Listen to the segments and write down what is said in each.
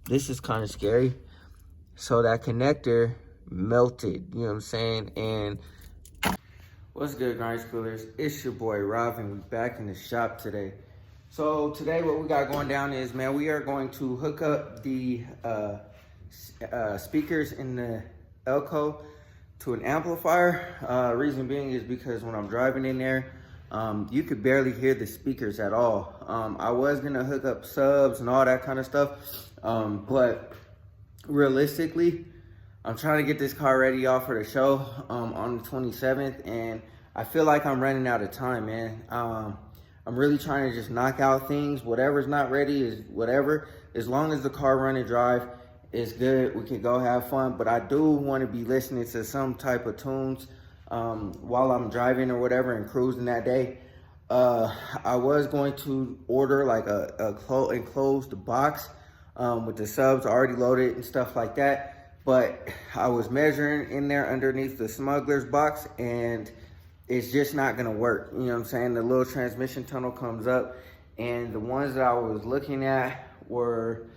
this is kind of scary. So that connector melted, you know what I'm saying? And what's good, grind schoolers? It's your boy Rob, and we're back in the shop today. So today what we got going down is, man, we are going to hook up the speakers in the Elko to an amplifier. Reason being is because when I'm driving in there, you could barely hear the speakers at all. I was gonna hook up subs and all that kind of stuff, but realistically, I'm trying to get this car ready, y'all, for the show on the 27th, and I feel like I'm running out of time, man. I'm really trying to just knock out things. Whatever's not ready is whatever. As long as the car run and drive is good, we can go have fun. But I do want to be listening to some type of tunes while I'm driving or whatever and cruising that day. I was going to order like a enclosed box with the subs already loaded and stuff like that. But I was measuring in there underneath the smuggler's box, and it's just not gonna work. You know what I'm saying? The little transmission tunnel comes up, and the ones that I was looking at were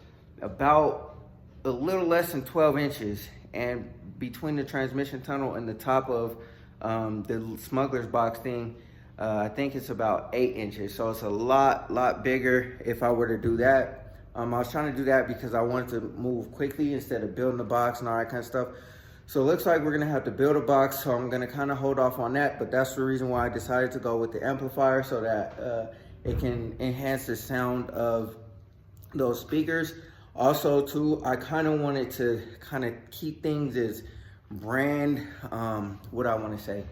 about a little less than 12 inches. And between the transmission tunnel and the top of the smuggler's box thing, I think it's about 8 inches. So it's a lot bigger if I were to do that. I was trying to do that because I wanted to move quickly instead of building the box and all that kind of stuff. So it looks like we're gonna have to build a box, so I'm gonna kind of hold off on that, but that's the reason why I decided to go with the amplifier, so that it can enhance the sound of those speakers. Also too, I kind of wanted to kind of keep things as brand, what I want to say,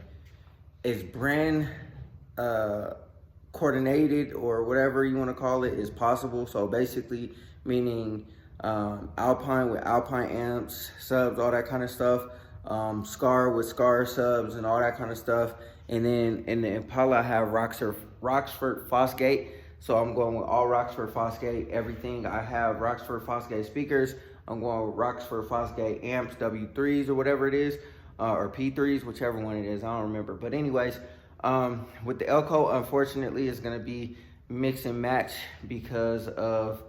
is brand coordinated, or whatever you want to call it, is possible. So basically meaning Alpine with Alpine amps, subs, all that kind of stuff. Skar with Skar subs and all that kind of stuff. And then in the Impala I have Rockford Fosgate. So I'm going with all Rockford Fosgate, everything. I have Rockford Fosgate speakers. I'm going with Rockford Fosgate amps, W3s or whatever it is, or P3s, whichever one it is, I don't remember. But anyways, with the Elko, unfortunately, it's gonna be mix and match because of,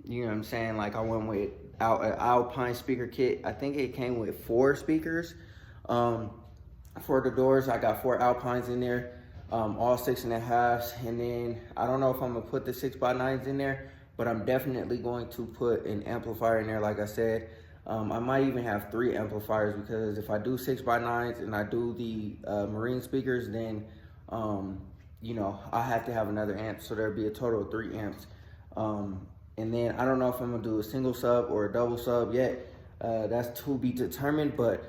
you know what I'm saying, like I went with an Alpine speaker kit. I think it came with 4 speakers for the doors. I got 4 Alpines in there, all 6.5s, and then I don't know if I'm gonna put the 6x9s in there, but I'm definitely going to put an amplifier in there, like I said. I might even have 3 amplifiers, because if I do 6x9s and I do the marine speakers, then you know, I have to have another amp, so there'll be a total of 3 amps. And then I don't know if I'm gonna do a single sub or a double sub yet. That's to be determined, but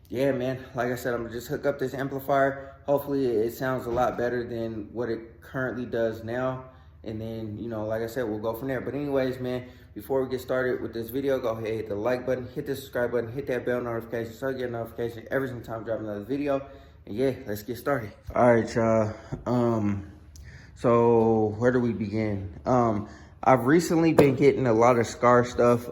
yeah, man, like I said, I'm gonna just hook up this amplifier. Hopefully it sounds a lot better than what it currently does now. And then, you know, like I said, we'll go from there. But anyways, man, before we get started with this video, go ahead, hit the like button, hit the subscribe button, hit that bell notification so you get a notification every single time I drop another video. And yeah, let's get started. All right, y'all. So where do we begin? I've recently been getting a lot of Skar stuff.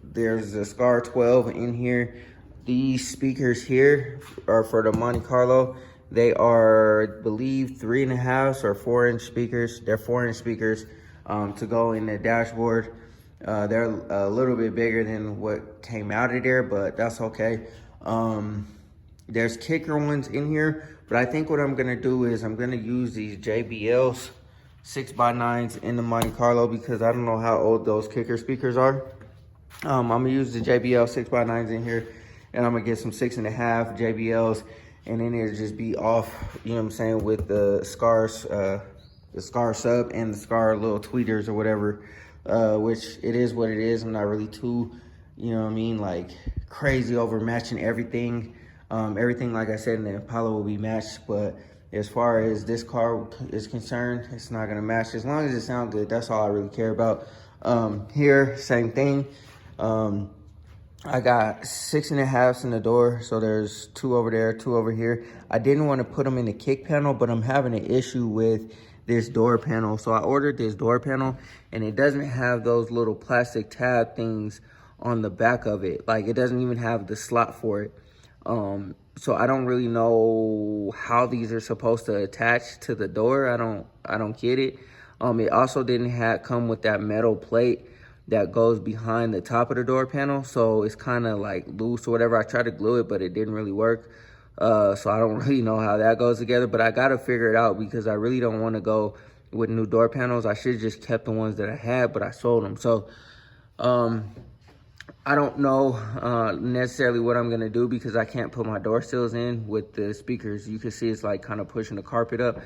There's a Skar 12 in here. These speakers here are for the Monte Carlo. They are, I believe, 3.5 or 4-inch speakers. They're 4-inch speakers to go in the dashboard. They're a little bit bigger than what came out of there, but that's okay. There's kicker ones in here, but I think what I'm gonna do is I'm gonna use these JBL's 6x9s in the Monte Carlo, because I don't know how old those kicker speakers are. I'm gonna use the JBL 6x9s in here, and I'm gonna get some 6.5 JBLs, and then it'll just be off, you know what I'm saying, with the Skars, the Skar sub and the Skar little tweeters or whatever, which it is what it is. I'm not really too, you know what I mean, like crazy over matching everything. Everything, like I said, in the Impala will be matched, but as far as this car is concerned, it's not gonna match. As long as it sounds good, that's all I really care about. Here, same thing. I got 6.5s in the door, so there's 2 over there, 2 over here. I didn't want to put them in the kick panel, but I'm having an issue with this door panel. So I ordered this door panel, and it doesn't have those little plastic tab things on the back of it. Like, it doesn't even have the slot for it. So I don't really know how these are supposed to attach to the door. I don't get it. It also didn't come with that metal plate that goes behind the top of the door panel. So it's kind of like loose or whatever. I tried to glue it, but it didn't really work. So I don't really know how that goes together, but I got to figure it out because I really don't want to go with new door panels. I should have just kept the ones that I had, but I sold them. So I don't know necessarily what I'm gonna do because I can't put my door sills in with the speakers. You can see it's like kind of pushing the carpet up.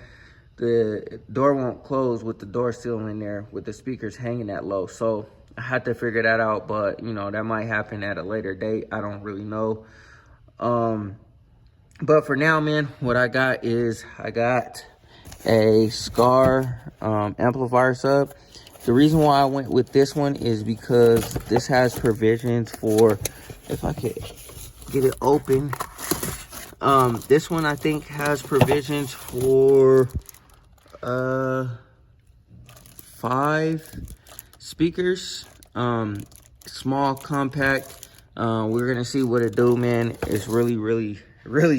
The door won't close with the door sill in there with the speakers hanging that low. So I had to figure that out, but you know, that might happen at a later date. I don't really know. But for now, man, what I got is I got a Skar amplifier sub. The reason why I went with this one is because this has provisions for, if I could get it open, this one I think has provisions for 5 speakers, small, compact. We're gonna see what it do, man. It's really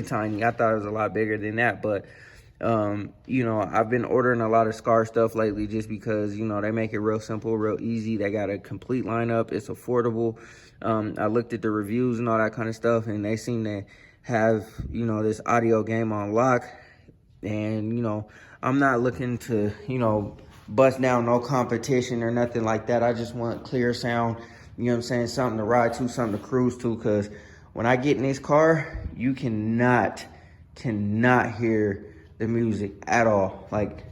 tiny. I thought it was a lot bigger than that, but you know, I've been ordering a lot of Skar stuff lately just because, you know, they make it real simple, real easy. They got a complete lineup. It's affordable. I looked at the reviews and all that kind of stuff, and they seem to have, you know, this audio game on lock. And, you know, I'm not looking to, you know, bust down no competition or nothing like that. I just want clear sound, you know what I'm saying, something to ride to, something to cruise to, because when I get in this car, you cannot hear the music at all, like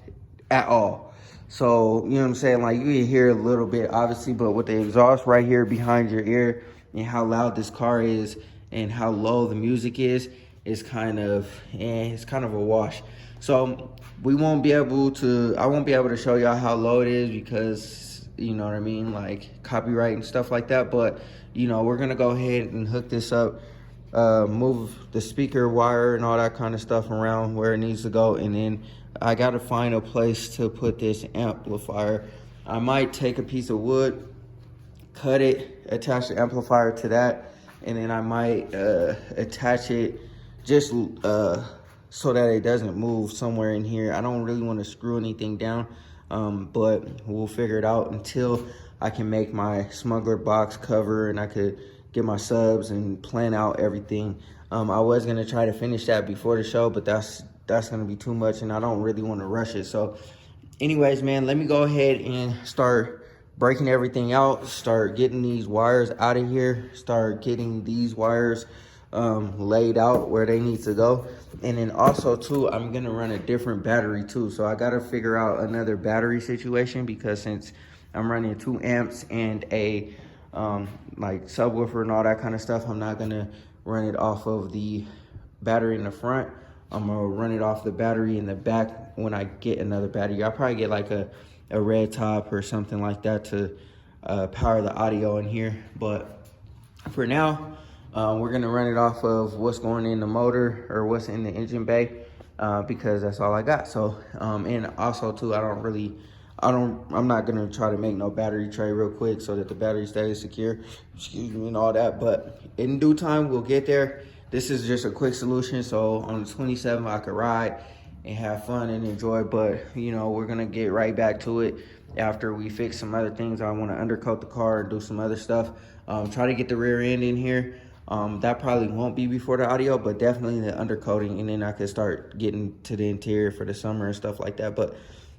at all. So, you know what I'm saying, like you can hear a little bit obviously, but with the exhaust right here behind your ear and how loud this car is and how low the music is kind of, it's kind of a wash. So I won't be able to show y'all how low it is because, you know what I mean, like copyright and stuff like that. But, you know, we're gonna go ahead and hook this up, move the speaker wire and all that kind of stuff around where it needs to go, and then I gotta find a place to put this amplifier. I might take a piece of wood, cut it, attach the amplifier to that, and then I might attach it just so that it doesn't move somewhere in here. I don't really want to screw anything down, but we'll figure it out until I can make my smuggler box cover and I could get my subs and plan out everything. I was gonna try to finish that before the show, but that's gonna be too much and I don't really want to rush it. So anyways, man, let me go ahead and start breaking everything out, start getting these wires out of here, start getting these wires laid out where they need to go. And then also too, I'm gonna run a different battery too. So I gotta figure out another battery situation because since I'm running 2 amps and a like subwoofer and all that kind of stuff, I'm not gonna run it off of the battery in the front. I'm gonna run it off the battery in the back when I get another battery. I'll probably get like a red top or something like that to power the audio in here. But for now, we're gonna run it off of what's going in the motor or what's in the engine bay because that's all I got. So and also too, I'm not gonna try to make no battery tray real quick so that the battery stays secure, excuse me, and all that. But in due time, we'll get there. This is just a quick solution. So on the 27th, I could ride and have fun and enjoy. But you know, we're gonna get right back to it after we fix some other things. I want to undercoat the car and do some other stuff. Try to get the rear end in here. That probably won't be before the audio, but definitely the undercoating, and then I could start getting to the interior for the summer and stuff like that. But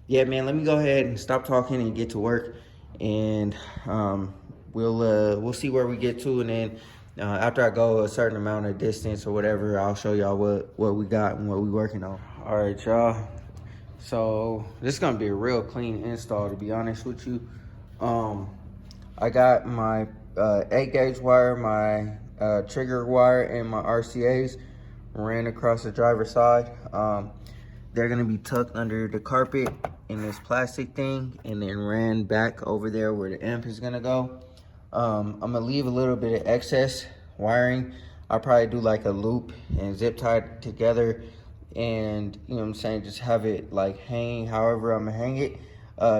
yeah, man, let me go ahead and stop talking and get to work, and we'll see where we get to, and then after I go a certain amount of distance or whatever, I'll show y'all what we got and what we working on. All right, y'all. So this is gonna be a real clean install, to be honest with you. I got my 8-gauge wire, my trigger wire, and my RCAs ran across the driver's side. They're gonna be tucked under the carpet in this plastic thing and then ran back over there where the amp is gonna go. I'm gonna leave a little bit of excess wiring. I'll probably do like a loop and zip tie it together, and you know what I'm saying, just have it like hang however I'm gonna hang it,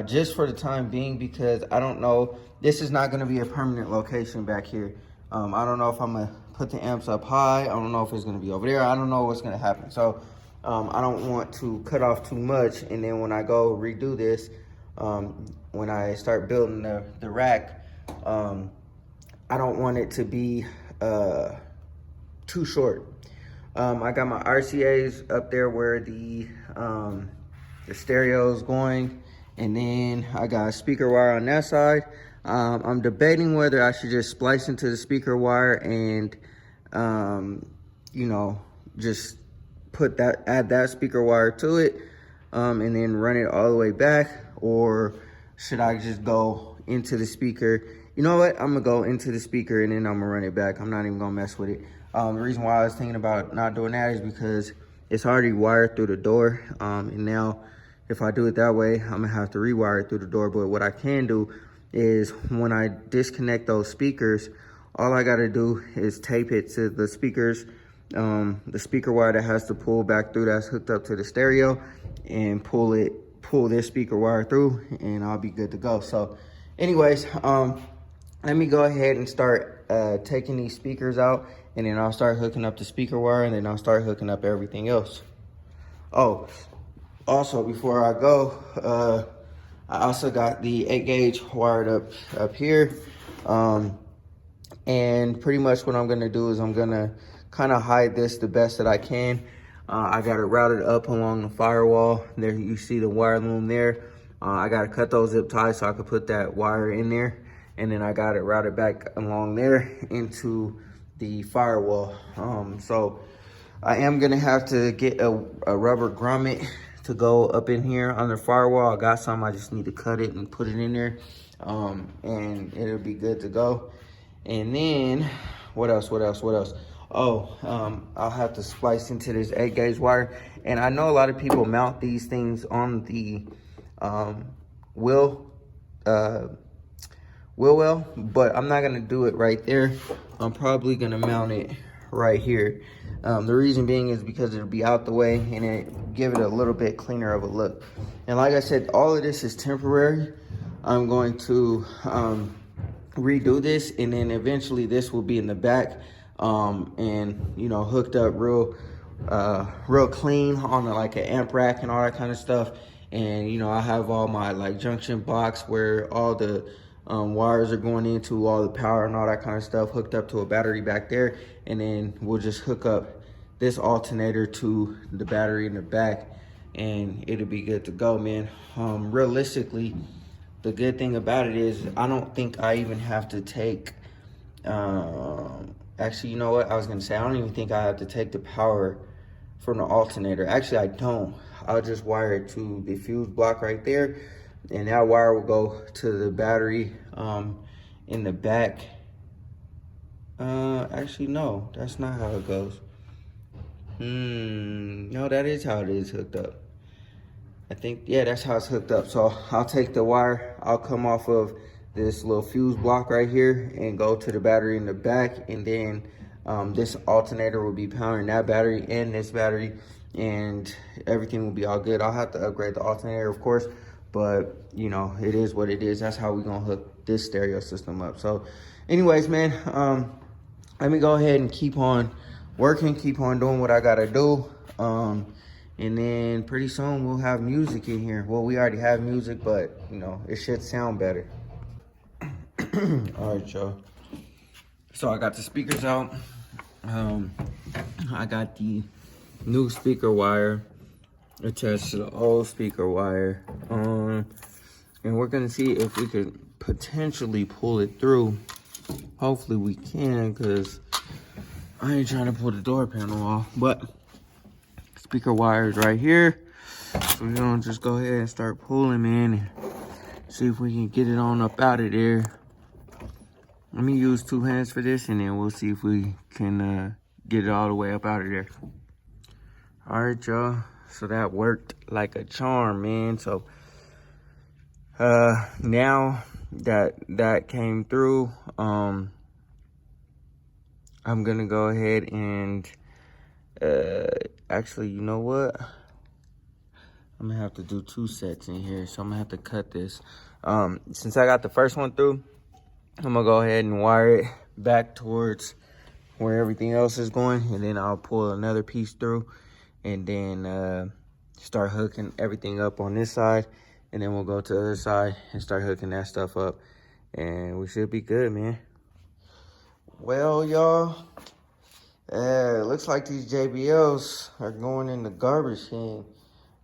just for the time being, because I don't know, this is not gonna be a permanent location back here. I don't know if I'm gonna put the amps up high. I don't know if it's gonna be over there. I don't know what's gonna happen. So I don't want to cut off too much, and then when I go redo this, when I start building the rack, I don't want it to be too short. I got my RCAs up there where the stereo is going, and then I got a speaker wire on that side. I'm debating whether I should just splice into the speaker wire and you know, just add that speaker wire to it, and then run it all the way back, or should I just go into the speaker? You know what? I'm gonna go into the speaker and then I'm gonna run it back. I'm not even gonna mess with it. The reason why I was thinking about not doing that is because it's already wired through the door, and now if I do it that way, I'm gonna have to rewire it through the door. But what I can do is when I disconnect those speakers, all I gotta do is tape it to the speakers, the speaker wire that has to pull back through that's hooked up to the stereo, and pull this speaker wire through, and I'll be good to go. So anyways, let me go ahead and start taking these speakers out, and then I'll start hooking up the speaker wire, and then I'll start hooking up everything else. Oh, also before I go, I also got the 8 gauge wired up here. And pretty much what I'm gonna do is I'm gonna kind of hide this the best that I can. I got it routed up along the firewall. There you see the wire loom there. I gotta cut those zip ties so I could put that wire in there. And then I got it routed back along there into the firewall. So I am gonna have to get a rubber grommet to go up in here on the firewall. I got some, I just need to cut it and put it in there. And it'll be good to go. And then, what else? Oh, I'll have to splice into this 8 gauge wire. And I know a lot of people mount these things on the wheel well, but I'm not gonna do it right there. I'm probably gonna mount it right here. The reason being is because it'll be out the way and it give it a little bit cleaner of a look. And like I said, all of this is temporary. I'm going to redo this, and then eventually this will be in the back, and you know, hooked up real clean on like an amp rack and all that kind of stuff. And you know, I have all my like junction box where all the wires are going into, all the power and all that kind of stuff hooked up to a battery back there. And then we'll just hook up this alternator to the battery in the back, and it'll be good to go, man. Realistically, the good thing about it is I don't think I even have to take, actually, you know what? I was gonna say, I don't even think I have to take the power from the alternator. Actually, I don't. I'll just wire it to the fuse block right there, and that wire will go to the battery in the back. Actually, no, that's not how it goes. No, that is how it is hooked up. I think, yeah, that's how it's hooked up. So I'll take the wire, I'll come off of this little fuse block right here and go to the battery in the back, and then this alternator will be powering that battery and this battery, and everything will be all good. I'll have to upgrade the alternator, of course, but you know, it is what it is. That's how we're gonna hook this stereo system up. So anyways, man, let me go ahead and keep on working, keep on doing what I gotta do. And then pretty soon we'll have music in here. Well, we already have music, but you know, it should sound better. All right, y'all. So I got the speakers out. I got the new speaker wire attached to the old speaker wire. And we're gonna see if we could potentially pull it through. Hopefully we can, because I ain't trying to pull the door panel off, but speaker wires right here. So we're gonna just go ahead and start pulling, man, and see if we can get it on up out of there. Let me use 2 hands for this, and then we'll see if we can get it all the way up out of there. All right, y'all. So that worked like a charm, man. So now that came through, I'm gonna go ahead and actually, you know what? I'm gonna have to do 2 sets in here, so I'm gonna have to cut this. Since I got the first one through, I'm gonna go ahead and wire it back towards where everything else is going, and then I'll pull another piece through, and then start hooking everything up on this side, and then we'll go to the other side and start hooking that stuff up. and we should be good, man. Well, y'all, it looks like these JBLs are going in the garbage can.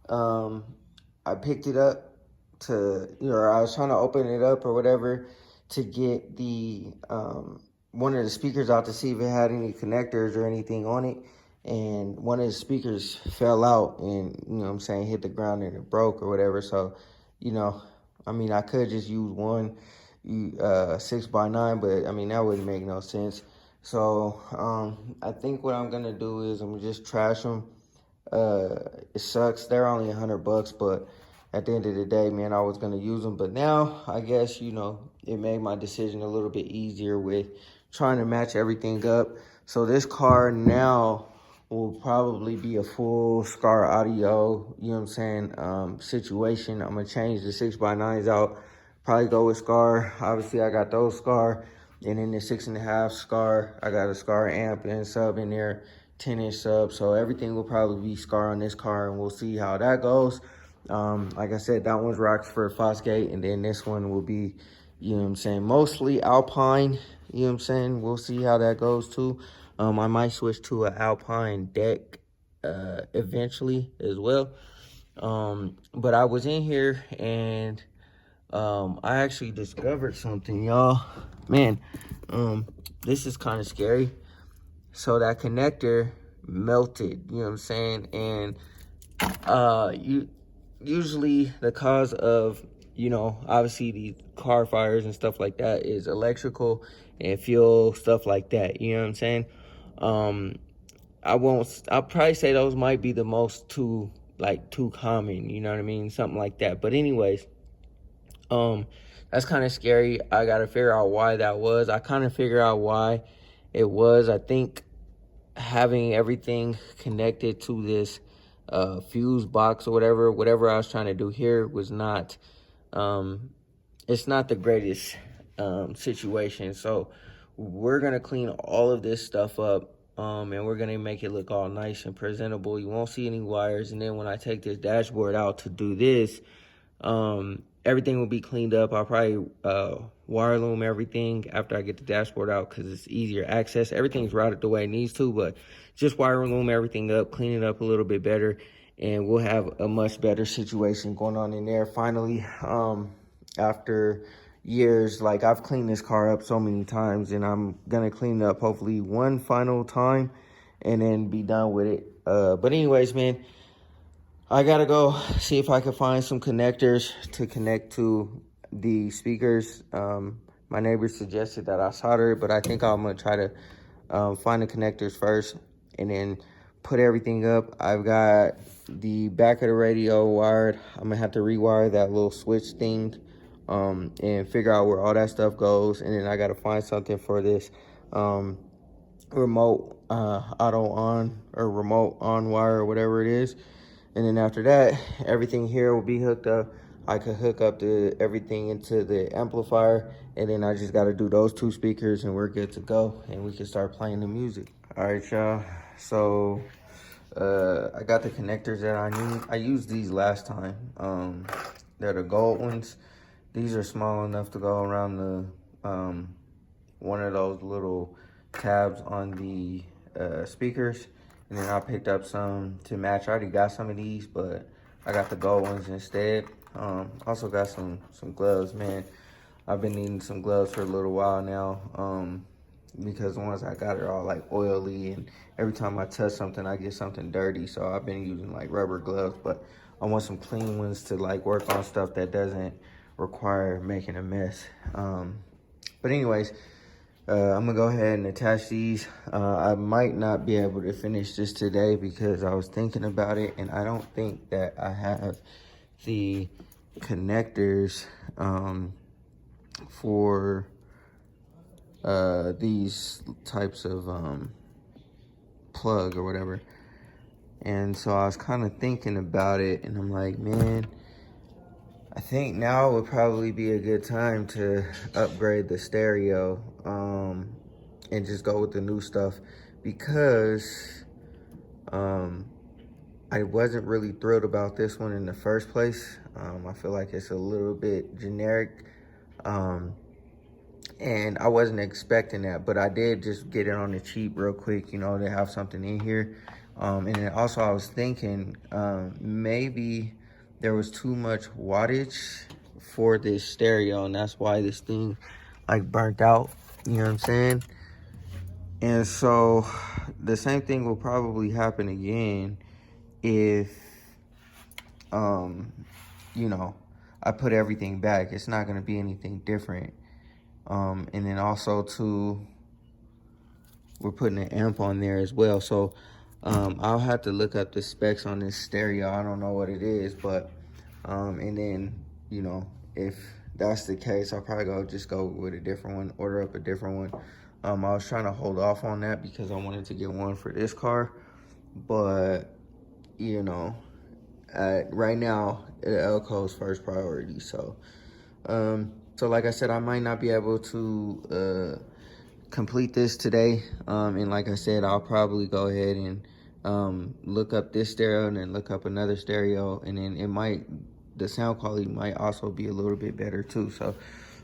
I picked it up to, I was trying to open it up or whatever to get the one of the speakers out to see if it had any connectors or anything on it. And one of the speakers fell out and, hit the ground and it broke or whatever. So, I could just use one 6x9, but that wouldn't make no sense. So I think what I'm gonna do is I'm gonna just trash them. It sucks. They're only $100, but at the end of the day, man, I was gonna use them. But now I guess it made my decision a little bit easier with trying to match everything up. So this car now will probably be a full Skar audio, situation. I'm gonna change the 6x9s out, probably go with Skar. Obviously I got those Skar, and then the 6.5 Skar, I got a Skar amp and sub in there, 10-inch sub. So everything will probably be Skar on this car, and we'll see how that goes. Like I said, that one's Roxford Fosgate, and then this one will be, mostly Alpine. We'll see how that goes too. I might switch to an Alpine deck eventually as well. But I was in here and I actually discovered something, y'all. Man, this is kind of scary. So that connector melted, and usually the cause of, obviously these car fires and stuff like that is electrical and fuel, stuff like that, I'll probably say those might be the most too common, something like that. But anyways, that's kind of scary. I gotta figure out why that was. I kind of figure out why it was. I think having everything connected to this fuse box or whatever I was trying to do here was not, it's not the greatest situation. So we're gonna clean all of this stuff up, and we're gonna make it look all nice and presentable. You won't see any wires. And then when I take this dashboard out to do this, everything will be cleaned up. I'll probably wire loom everything after I get the dashboard out, because it's easier access. Everything's routed the way it needs to, but just wire loom everything up, clean it up a little bit better, and we'll have a much better situation going on in there finally. After years, like, I've cleaned this car up so many times, and I'm gonna clean it up hopefully one final time and then be done with it. But anyways, man, I gotta go see if I can find some connectors to connect to the speakers. My neighbor suggested that I solder it, but I think I'm gonna try to find the connectors first and then put everything up. I've got the back of the radio wired. I'm gonna have to rewire that little switch thing and figure out where all that stuff goes. And then I gotta find something for this remote auto on or remote on wire or whatever it is. And then after that, everything here will be hooked up. I could hook up everything into the amplifier, and then I just got to do those two speakers and we're good to go, and we can start playing the music. All right, y'all. So I got the connectors that I need. I used these last time. They're the gold ones. These are small enough to go around the one of those little tabs on the speakers. And then I picked up some to match. I already got some of these, but I got the gold ones instead. Also got some gloves, man. I've been needing some gloves for a little while now, because the ones I got are all like oily, and every time I touch something, I get something dirty. So I've been using like rubber gloves, but I want some clean ones to like work on stuff that doesn't require making a mess. But anyways, I'm gonna go ahead and attach these. I might not be able to finish this today because I was thinking about it, and I don't think that I have the connectors for these types of plug or whatever. And so I was kind of thinking about it, and I'm like, man, I think now would probably be a good time to upgrade the stereo and just go with the new stuff, because I wasn't really thrilled about this one in the first place. I feel like it's a little bit generic. And I wasn't expecting that, but I did just get it on the cheap real quick, you know, to have something in here. And then also I was thinking maybe there was too much wattage for this stereo, and that's why this thing like burnt out, you know what I'm saying? And so the same thing will probably happen again if you know, I put everything back. It's not gonna be anything different. And then also too, we're putting an amp on there as well. So I'll have to look up the specs on this stereo. I don't know what it is, but and then, you know, if that's the case, I'll probably just go with a different one, order up a different one. I was trying to hold off on that because I wanted to get one for this car, but you know, right now Elco's first priority. So so like I said, I might not be able to complete this today, and like I said, I'll probably go ahead and look up this stereo and then look up another stereo, and then the sound quality might also be a little bit better too. So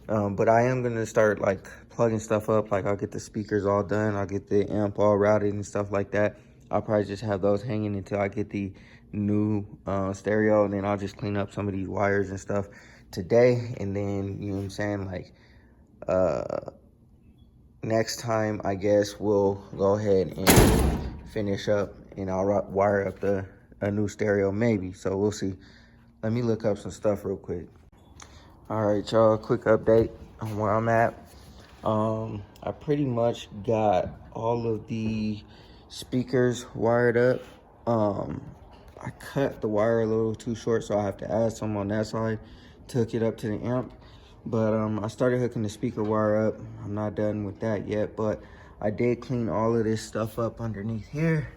but I am gonna start like plugging stuff up. Like I'll get the speakers all done, I'll get the amp all routed and stuff like that. I'll probably just have those hanging until I get the new stereo, and then I'll just clean up some of these wires and stuff today. And then, you know what I'm saying, like next time I guess we'll go ahead and finish up, and I'll wire up a new stereo maybe. So we'll see. Let me look up some stuff real quick. All right, y'all, quick update on where I'm at. I pretty much got all of the speakers wired up. I cut the wire a little too short, so I have to add some on that side to hook it up to the amp. But I started hooking the speaker wire up. I'm not done with that yet, but I did clean all of this stuff up underneath here.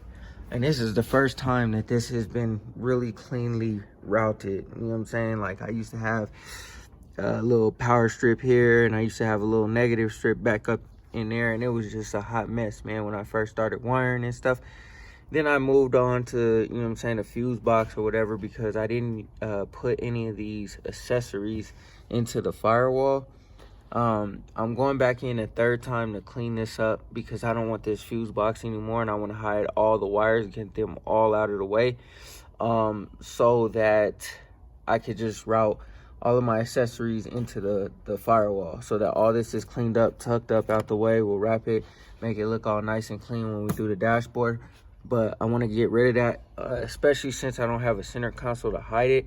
And this is the first time that this has been really cleanly routed. You know what I'm saying? Like I used to have a little power strip here, and I used to have a little negative strip back up in there, and it was just a hot mess, man, when I first started wiring and stuff. Then I moved on to, you know what I'm saying, a fuse box or whatever, because I didn't put any of these accessories into the firewall. I'm going back in a third time to clean this up because I don't want this fuse box anymore, and I want to hide all the wires, get them all out of the way, so that I could just route all of my accessories into the firewall, so that all this is cleaned up, tucked up out the way. We'll wrap it, make it look all nice and clean when we do the dashboard. But I want to get rid of that, especially since I don't have a center console to hide it.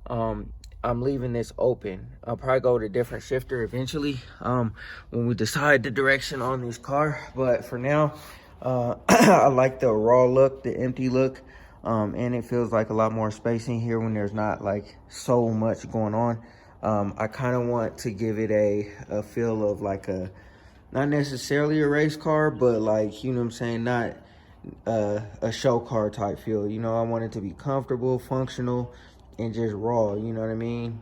I'm leaving this open. I'll probably go with a different shifter eventually when we decide the direction on this car. But for now, I like the raw look, the empty look. And it feels like a lot more space in here when there's not like so much going on. I kind of want to give it a feel of like not necessarily a race car, but like, you know what I'm saying, not a show car type feel. You know, I want it to be comfortable, functional, and just raw, you know what I mean,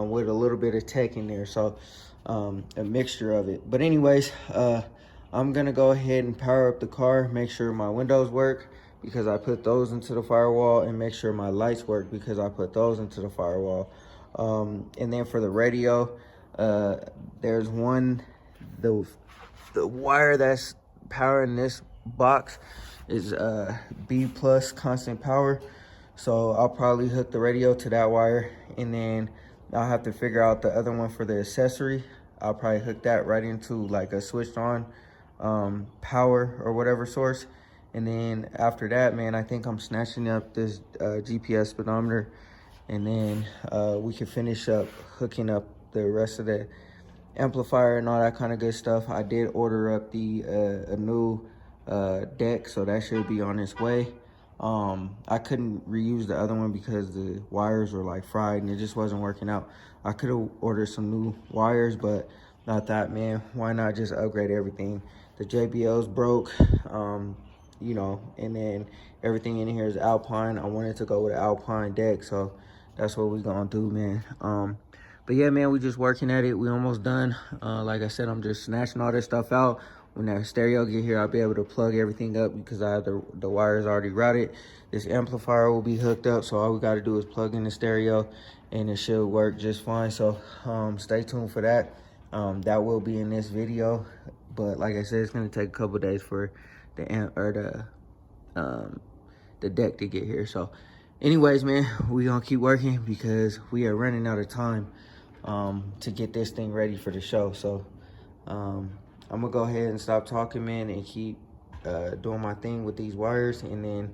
with a little bit of tech in there. So a mixture of it. But anyways, I'm gonna go ahead and power up the car, make sure my windows work because I put those into the firewall, and make sure my lights work because I put those into the firewall. And then for the radio, there's the wire that's powering this box is B plus constant power. So I'll probably hook the radio to that wire, and then I'll have to figure out the other one for the accessory. I'll probably hook that right into like a switched on power or whatever source. And then after that, man, I think I'm snatching up this GPS speedometer, and then we can finish up hooking up the rest of the amplifier and all that kind of good stuff. I did order up a new deck, so that should be on its way. I couldn't reuse the other one because the wires were like fried and it just wasn't working out. I could have ordered some new wires, but I thought, man, why not just upgrade everything? The JBL's broke, you know, and then everything in here is Alpine. I wanted to go with an Alpine deck, so that's what we're gonna do, man. But yeah, man, we just working at it. We almost done. Like I said, I'm just snatching all this stuff out. When that stereo get here, I'll be able to plug everything up because I have the wires already routed. This amplifier will be hooked up, so all we got to do is plug in the stereo, and it should work just fine. So stay tuned for that. That will be in this video, but like I said, it's gonna take a couple days for the deck to get here. So anyways, man, we gonna keep working because we are running out of time to get this thing ready for the show. So I'm gonna go ahead and stop talking, man, and keep doing my thing with these wires. And then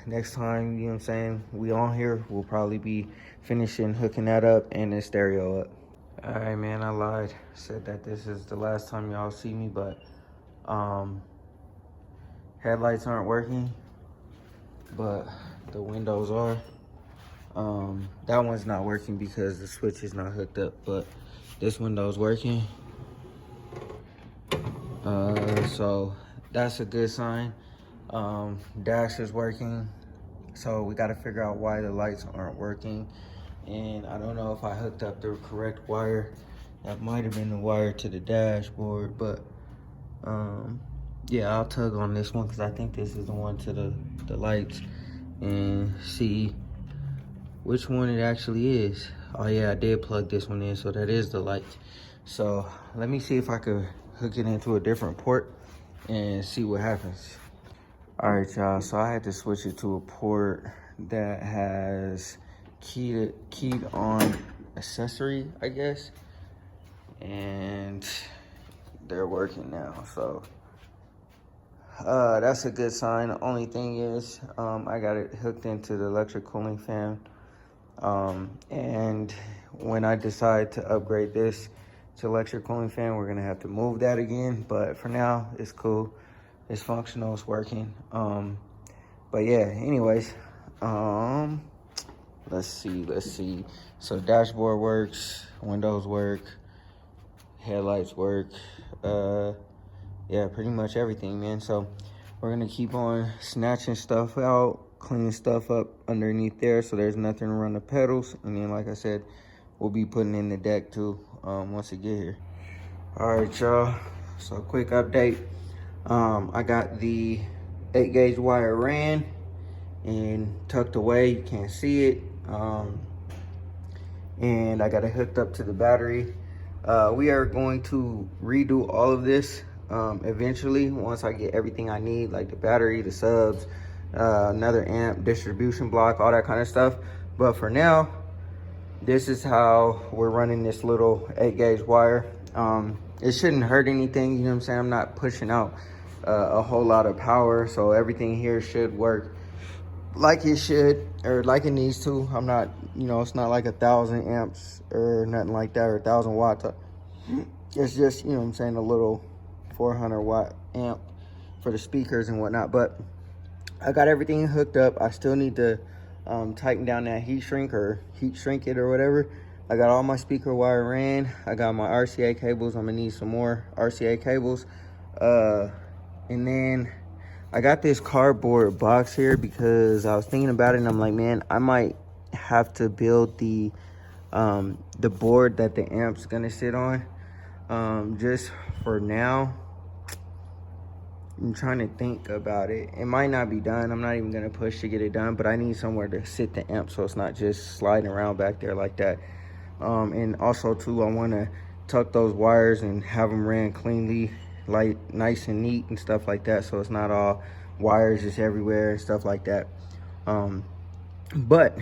next time, you know what I'm saying, we on here, we'll probably be finishing hooking that up and the stereo up. All right, man, I lied. Said that this is the last time y'all see me, but headlights aren't working, but the windows are. That one's not working because the switch is not hooked up, but this window's working. So that's a good sign. Dash is working, so we got to figure out why the lights aren't working. And I don't know if I hooked up the correct wire. That might have been the wire to the dashboard, but yeah, I'll tug on this one because I think this is the one to the lights and see which one it actually is. Oh yeah, I did plug this one in, so that is the light. So let me see if I could hook it into a different port and see what happens. All right, y'all, so I had to switch it to a port that has keyed on accessory, I guess, and they're working now. So that's a good sign. The only thing is I got it hooked into the electric cooling fan, and when I decide to upgrade this to electric cooling fan, we're gonna have to move that again, but for now it's cool, it's functional, it's working. But yeah, anyways, let's see. So dashboard works, windows work, headlights work, yeah, pretty much everything, man. So we're gonna keep on snatching stuff out, cleaning stuff up underneath there so there's nothing to run the pedals. And then, like I said, we'll be putting in the deck too once we get here. All right, y'all, so quick update. I got the 8-gauge wire ran and tucked away, you can't see it. And I got it hooked up to the battery. We are going to redo all of this eventually once I get everything I need, like the battery, the subs, another amp, distribution block, all that kind of stuff. But for now, this is how we're running this little 8-gauge wire. It shouldn't hurt anything, you know what I'm saying? I'm not pushing out a whole lot of power, so everything here should work like it should, or like it needs to. I'm not, you know, it's not like 1,000 amps or nothing like that, or 1,000 watts. It's just, you know what I'm saying, a little 400 watt amp for the speakers and whatnot. But I got everything hooked up. I still need to tighten down that heat shrink it or whatever. I got all my speaker wire ran. I got my RCA cables. I'm gonna need some more RCA cables. And then I got this cardboard box here because I was thinking about it and I'm like, man, I might have to build the board that the amp's gonna sit on. Just for now, I'm trying to think about it. It might not be done. I'm not even gonna push to get it done, but I need somewhere to sit the amp so it's not just sliding around back there like that. And also too, I wanna tuck those wires and have them ran cleanly, like nice and neat and stuff like that, so it's not all wires just everywhere and stuff like that. But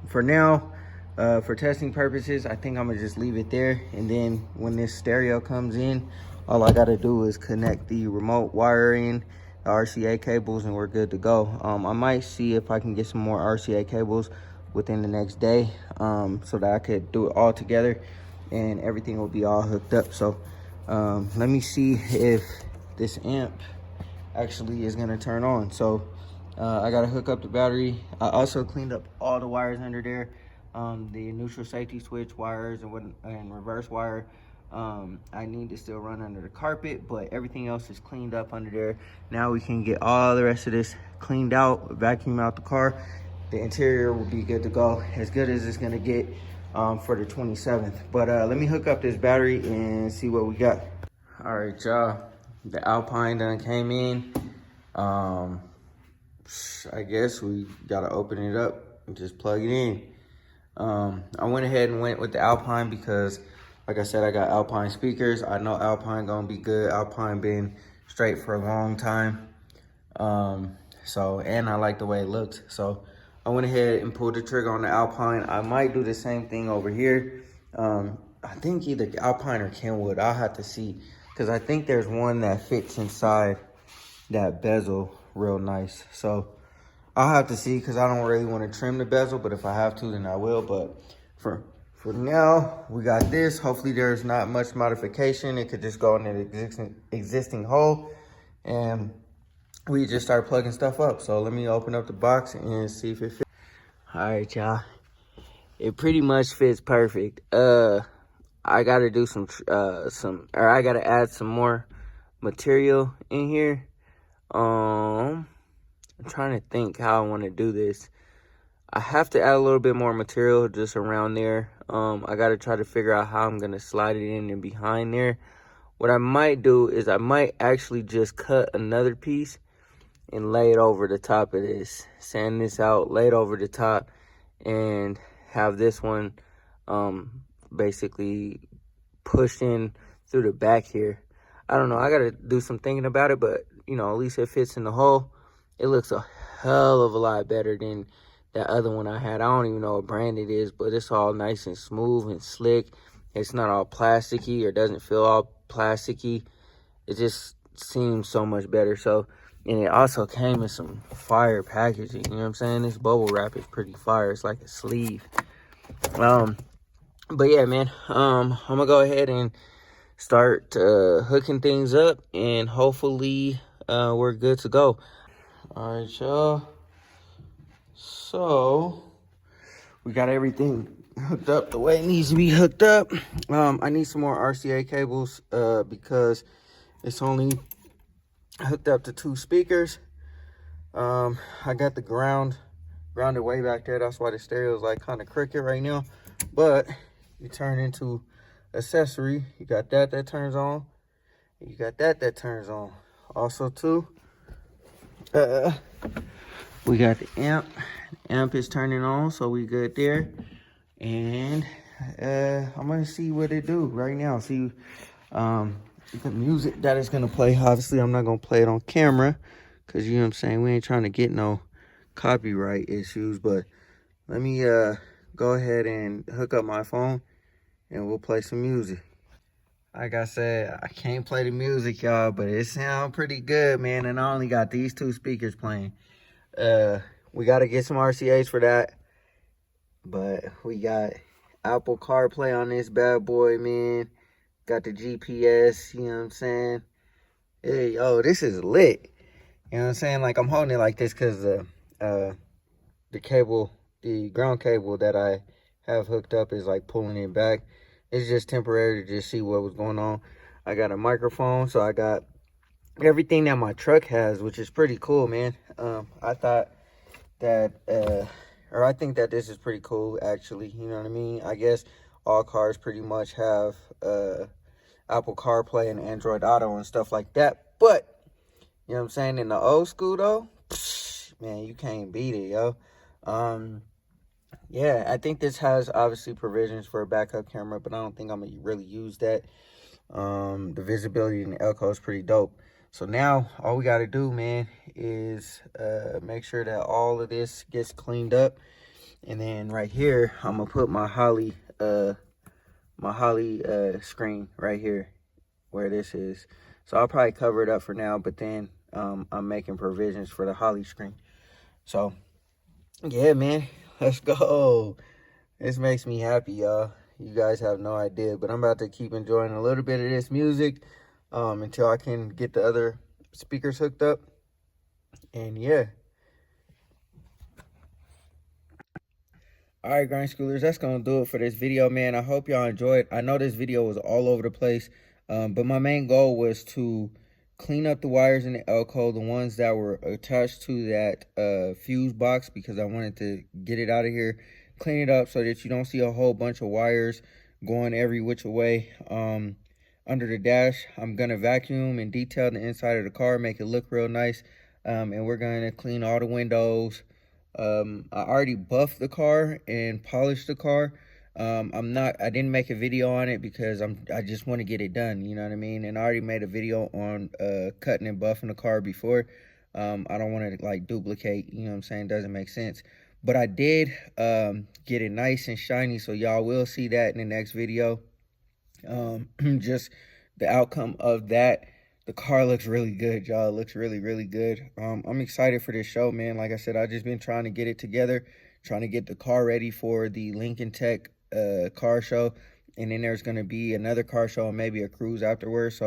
for now, for testing purposes, I think I'm gonna just leave it there. And then when this stereo comes in, all I gotta do is connect the remote wiring, the RCA cables, and we're good to go. I might see if I can get some more RCA cables within the next day, so that I could do it all together and everything will be all hooked up. So let me see if this amp actually is gonna turn on. So I gotta hook up the battery. I also cleaned up all the wires under there, the neutral safety switch wires and reverse wire. I need to still run under the carpet, but everything else is cleaned up under there. Now we can get all the rest of this cleaned out, vacuum out the car. The interior will be good to go, as good as it's gonna get for the 27th. But let me hook up this battery and see what we got. All right, y'all, the Alpine done came in. I guess we gotta open it up and just plug it in. I went ahead and went with the Alpine because Like I said, I got Alpine speakers. I know Alpine gonna be good. Alpine been straight for a long time. So, and I like the way it looks. So I went ahead and pulled the trigger on the Alpine. I might do the same thing over here. I think either Alpine or Kenwood. I'll have to see. Because I think there's one that fits inside that bezel real nice. So I'll have to see, because I don't really want to trim the bezel. But if I have to, then I will. But for now, we got this. Hopefully there's not much modification. It could just go in an existing hole. And we just start plugging stuff up. So let me open up the box and see if it fits. All right, y'all. It pretty much fits perfect. I gotta do I gotta add some more material in here. I'm trying to think how I want to do this. I have to add a little bit more material just around there. I gotta try to figure out how I'm gonna slide it in and behind there. What I might do is I might actually just cut another piece and lay it over the top of this. Sand this out, lay it over the top, and have this one basically pushed in through the back here. I don't know, I gotta do some thinking about it, but you know, at least it fits in the hole. It looks a hell of a lot better than that other one I had. I don't even know what brand it is, but it's all nice and smooth and slick. It's not all plasticky or doesn't feel all plasticky. It just seems so much better. So, and it also came in some fire packaging, you know what I'm saying? This bubble wrap is pretty fire. It's like a sleeve. But yeah, man, I'm gonna go ahead and start hooking things up, and hopefully we're good to go. All right, y'all. So we got everything hooked up the way it needs to be hooked up. I need some more RCA cables because it's only hooked up to 2 speakers. I got the grounded way back there. That's why the stereo is like kind of crooked right now. But you turn into accessory. You got that turns on. You got that turns on. Also too, we got the amp. Amp is turning on, so we good there. And I'm gonna see what it do right now. See the music that is gonna play. Obviously I'm not gonna play it on camera, because you know what I'm saying, we ain't trying to get no copyright issues. But let me go ahead and hook up my phone and we'll play some music. Like I said, I can't play the music, y'all, but it sounds pretty good, man. And I only got these 2 speakers playing. We got to get some RCAs for that. But we got Apple CarPlay on this bad boy, man. Got the GPS, you know what I'm saying? Hey, yo, this is lit. You know what I'm saying? Like, I'm holding it like this because the cable, the ground cable that I have hooked up is like pulling it back. It's just temporary to just see what was going on. I got a microphone, so I got everything that my truck has, which is pretty cool, man. I thought that, or I think that this is pretty cool, actually. You know what I mean? I guess all cars pretty much have Apple CarPlay and Android Auto and stuff like that. But, you know what I'm saying? In the old school, though, man, you can't beat it, yo. Yeah, I think this has obviously provisions for a backup camera, but I don't think I'm gonna really use that. The visibility in the Elko is pretty dope. So now all we got to do, man, is make sure that all of this gets cleaned up. And then right here, I'm gonna put my Holly screen right here where this is. So I'll probably cover it up for now, but then I'm making provisions for the Holly screen. So yeah, man, let's go. This makes me happy, y'all. You guys have no idea, but I'm about to keep enjoying a little bit of this music until I can get the other speakers hooked up. And yeah. All right, grind schoolers, that's gonna do it for this video, man. I hope y'all enjoyed. I know this video was all over the place, but my main goal was to clean up the wires in the Elko, the ones that were attached to that fuse box, because I wanted to get it out of here, clean it up so that you don't see a whole bunch of wires going every which way under the dash. I'm gonna vacuum and detail the inside of the car, make it look real nice, and we're gonna clean all the windows. I already buffed the car and polished the car. I didn't make a video on it because I just want to get it done, you know what I mean? And I already made a video on cutting and buffing the car before. I don't want to like duplicate, you know what I'm saying? Doesn't make sense. But I did get it nice and shiny, so y'all will see that in the next video. Just the outcome of that. The car looks really good, y'all. It looks really, really good. I'm excited for this show, man. Like I said, I've just been trying to get it together, trying to get the car ready for the Lincoln Tech car show. And then there's going to be another car show and maybe a cruise afterwards. So,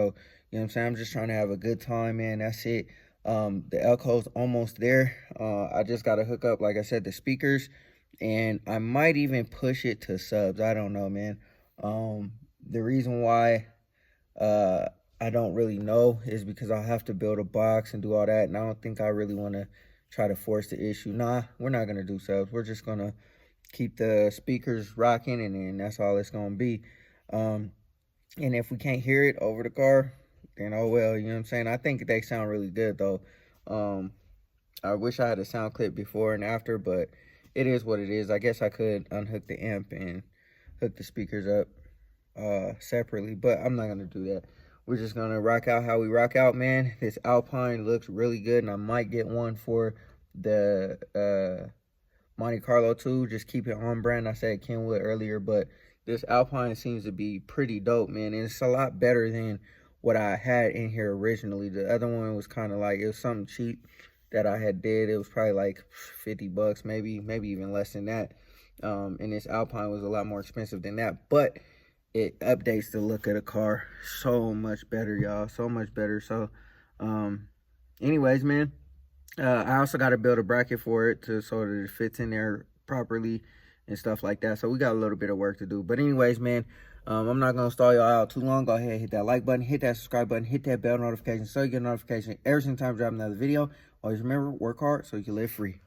you know what I'm saying? I'm just trying to have a good time, man. That's it. The Elco's almost there. I just got to hook up, like I said, the speakers. And I might even push it to subs. I don't know, man. The reason why I don't really know is because I'll have to build a box and do all that, and I don't think I really want to try to force the issue. Nah, we're not going to do subs. We're just going to keep the speakers rocking, and then that's all it's going to be. And if we can't hear it over the car, then oh well, you know what I'm saying? I think they sound really good, though. I wish I had a sound clip before and after, but it is what it is. I guess I could unhook the amp and hook the speakers up separately, but I'm not going to do that. We're just going to rock out how we rock out, man. This Alpine looks really good, and I might get one for the Monte Carlo too. Just keep it on brand. I said Kenwood earlier, but this Alpine seems to be pretty dope, man. And it's a lot better than what I had in here originally. The other one was kind of like, it was something cheap that I had did. It was probably like 50 bucks, maybe even less than that. And this Alpine was a lot more expensive than that, but it updates the look of the car so much better, y'all. So much better. So anyways, man, I also got to build a bracket for it so that it fits in there properly and stuff like that. So we got a little bit of work to do. But anyways, man, I'm not gonna stall y'all out too long. Go ahead, hit that like button, hit that subscribe button, hit that bell notification so you get a notification every single time I drop another video. Always remember, work hard so you can live free.